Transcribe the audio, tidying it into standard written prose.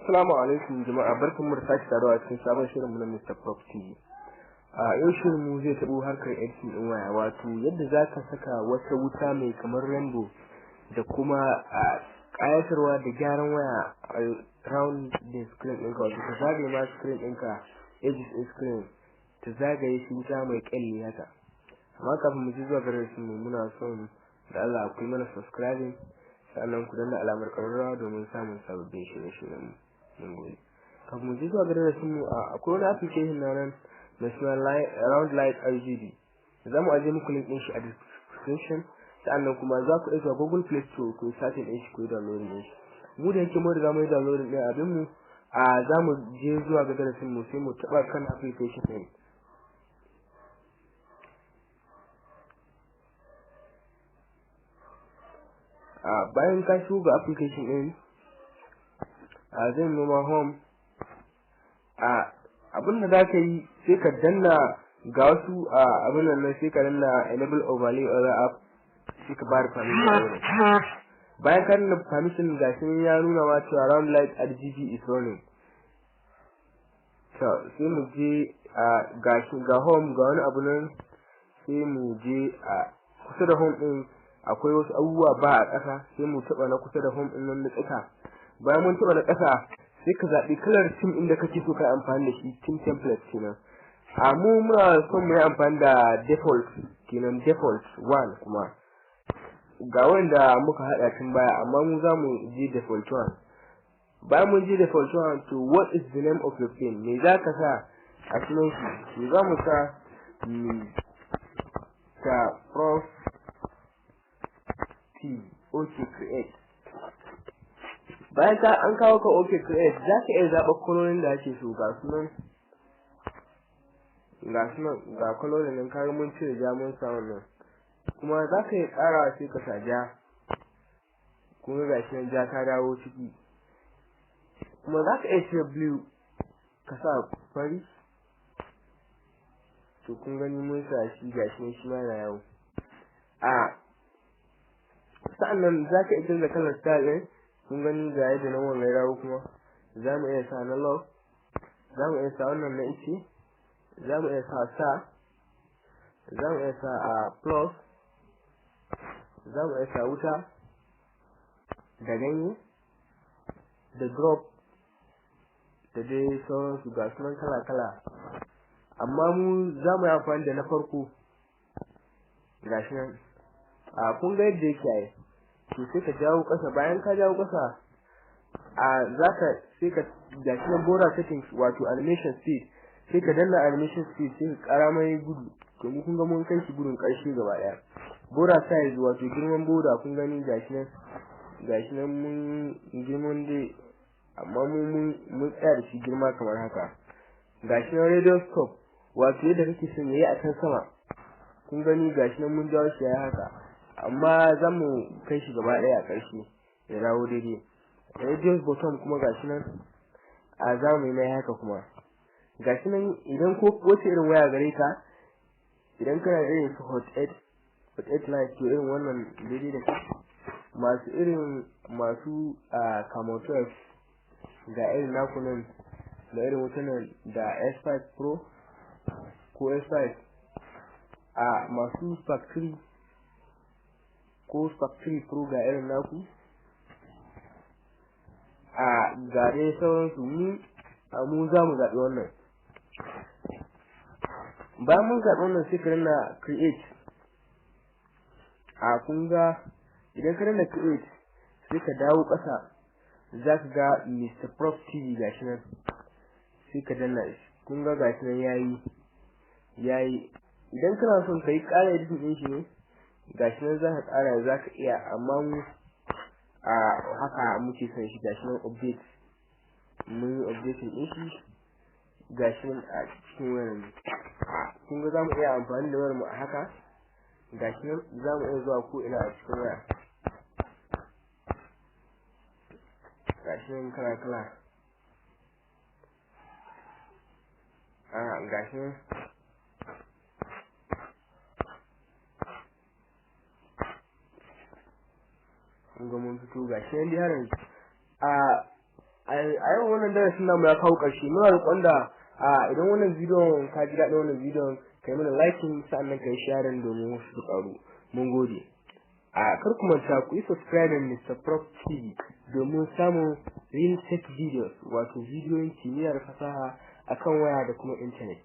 Assalamu alaikum jama'a, barkanmu da sake saduwa a cikin sabon shirinmu na Mr. Property. Yau shirinmu zai taɓo harkar editing ɗin waya, wato yadda za ka saka wata wuta mai kamar rainbow da kuma ƙayatarwa da gyaran waya around the screen ɗinka, wato ka zagaye ma screen ɗinka, edges ɗin screen ta zagaye shi wuta mai ƙyalli haka. Amma kafin mu ji zuwa ga mu muna son da Allah ku yi mana subscribing, sannan ku danna alamar ƙararrawa domin samun sababbin shirye-shiryen mun gode. Kafin mu ji zuwa ga mu akwai wani application na nan mai suna Round Light RGB. Za mu ajiye muku link ɗin shi a description, sannan kuma za ku iya Google Play Store ku search ɗin shi ku yi download ɗin shi. Mu da yake mu riga mu yi download ɗin abin mu za mu je zuwa ga mu sai mu taɓa kan application ɗin. Bayan ka shigo ga application ɗin zai noma home, abin da za ka yi sai ka danna ga wasu abin nan sai ka danna enable overlay other app, sai ka bada permission. Bayan ka danna permission ga shi ya nuna ma cewa Round Light RGB is running. Sai mu je ga home, ga wani abu nan, sai mu je kusa da home ɗin akwai wasu abubuwa ba a ƙasa, sai mu taɓa na kusa da home ɗin nan da tsaka. Bayan mun taɓa na ƙasa sai ka zaɓi kalar theme inda kake so ka yi amfani da shi, theme template kenan. Mu muna son mu yi amfani da default kenan, default 1 kuma ga wanda muka haɗa tun baya, amma mu za mu je default 1. Bayan mun je default 1, to what is the name of your theme? Me za ka sa a sunan shi? Me za mu sa ta prof OK create. Bayan an kawo ka OK create, za ka iya zaɓa kolorin da ake so. Ga sunan ga kolorin nan, kaga mun cire ja mun sa wannan, kuma za ka iya ƙarawa sai ka sa ja, kuma ga shi nan ja ta dawo ciki. Kuma za ka iya cire blue ka sa fari, to kun gani mun sa shi ga shi ma yana yawo. Sa'annan za ka iya canza kalar style ɗin, kun gani ga yadda nan wannan rawo, kuma za mu iya sa na love, za mu iya sa wannan na ice, za mu iya sa za mu iya sa plus, za mu iya sa wuta da ganye da drop da dai sauransu, ga sunan kala-kala. Amma mu za mu yi amfani da na farko, ga shi nan kun ga yadda yake yi. To sai ka jawo ƙasa, bayan ka jawo ƙasa sai ka gashi nan bora settings, wato animation speed, sai ka danna animation speed, sai ka ƙara mai gudu. To mu kun ga mun kai shi gudun ƙarshe gaba ɗaya. Bora size, wato girman bora, kun gani gashi nan mun girman dai, amma mun tsaya da shi girma kamar haka. Gashi nan radio stop, wato yadda kake son yayi a can sama, kun gani gashi nan mun jawo shi yayi haka, amma za mu kai shi gaba ɗaya a ƙarshe ya dawo daidai. Radius bottom kuma gashi nan za mu yi mai haka, kuma gashi nan idan ko wace irin waya gare ka, idan kana irin su hot 8 light, to irin wannan daidai da kai. Masu Camon 12 ga irin naku nan, da irin wutan nan da S5 Pro ko S5, masu Spark 3 ko Spark 3 Pro ga irin naku, ga dai sauransu. Mu za mu zaɓi wannan. Bayan mun zaɓi wannan sai ka danna create. Kun ga idan ka danna create sai ka dawo ƙasa, za ka ga Mr. Prof TV gashi nan, sai ka danna shi. Kun ga gashi nan yayi. Idan kana son ka yi ƙara editing ɗin shi ne, gashi nan za ka ƙara, za ka iya, amma mu haka muke son shi. Gashi nan update, mun yi updating ɗin shi, gashi nan a cikin wayar. Kun ga za mu iya amfani da wayar mu a haka, gashi nan za mu iya zuwa ko ina a cikin waya, gashi nan kala-kala. Gashi nan kun ga mun fito, gashi nan dai har yanzu a yau wannan darasin namu ya kawo ƙarshe. Muna roƙon da idan wannan bidiyon ka ji daɗin wannan bidiyon kai mana liking sannan kai sharing domin wasu su ƙaru. Mun gode. Kar ku manta ku yi subscribing Mr. Prof TV domin samun real tech videos wato bidiyoyin kimiyyar fasaha akan waya da kuma internet.